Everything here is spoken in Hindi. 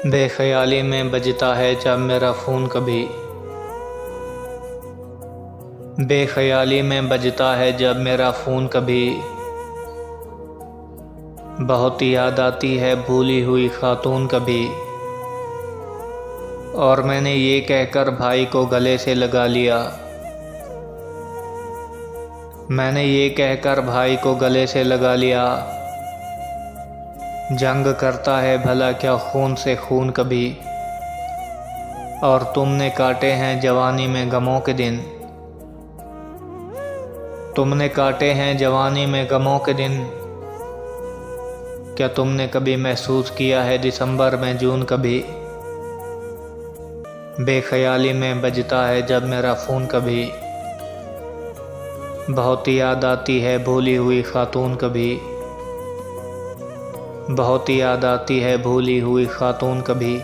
बेख्याली में बजता है जब मेरा फ़ोन कभी। बेख्याली में बजता है जब मेरा फ़ोन कभी। बहुत याद आती है भूली हुई खातून कभी। और मैंने ये कहकर भाई को गले से लगा लिया। मैंने ये कहकर भाई को गले से लगा लिया। जंग करता है भला क्या खून से खून कभी। और तुमने काटे हैं जवानी में गमों के दिन। तुमने काटे हैं जवानी में गमों के दिन। क्या तुमने कभी महसूस किया है दिसंबर में जून कभी। बेख्याली में बजता है जब मेरा फ़ोन कभी। बहुत याद आती है भूली हुई खातून कभी। बहुत याद आती है भूली हुई खातून कभी।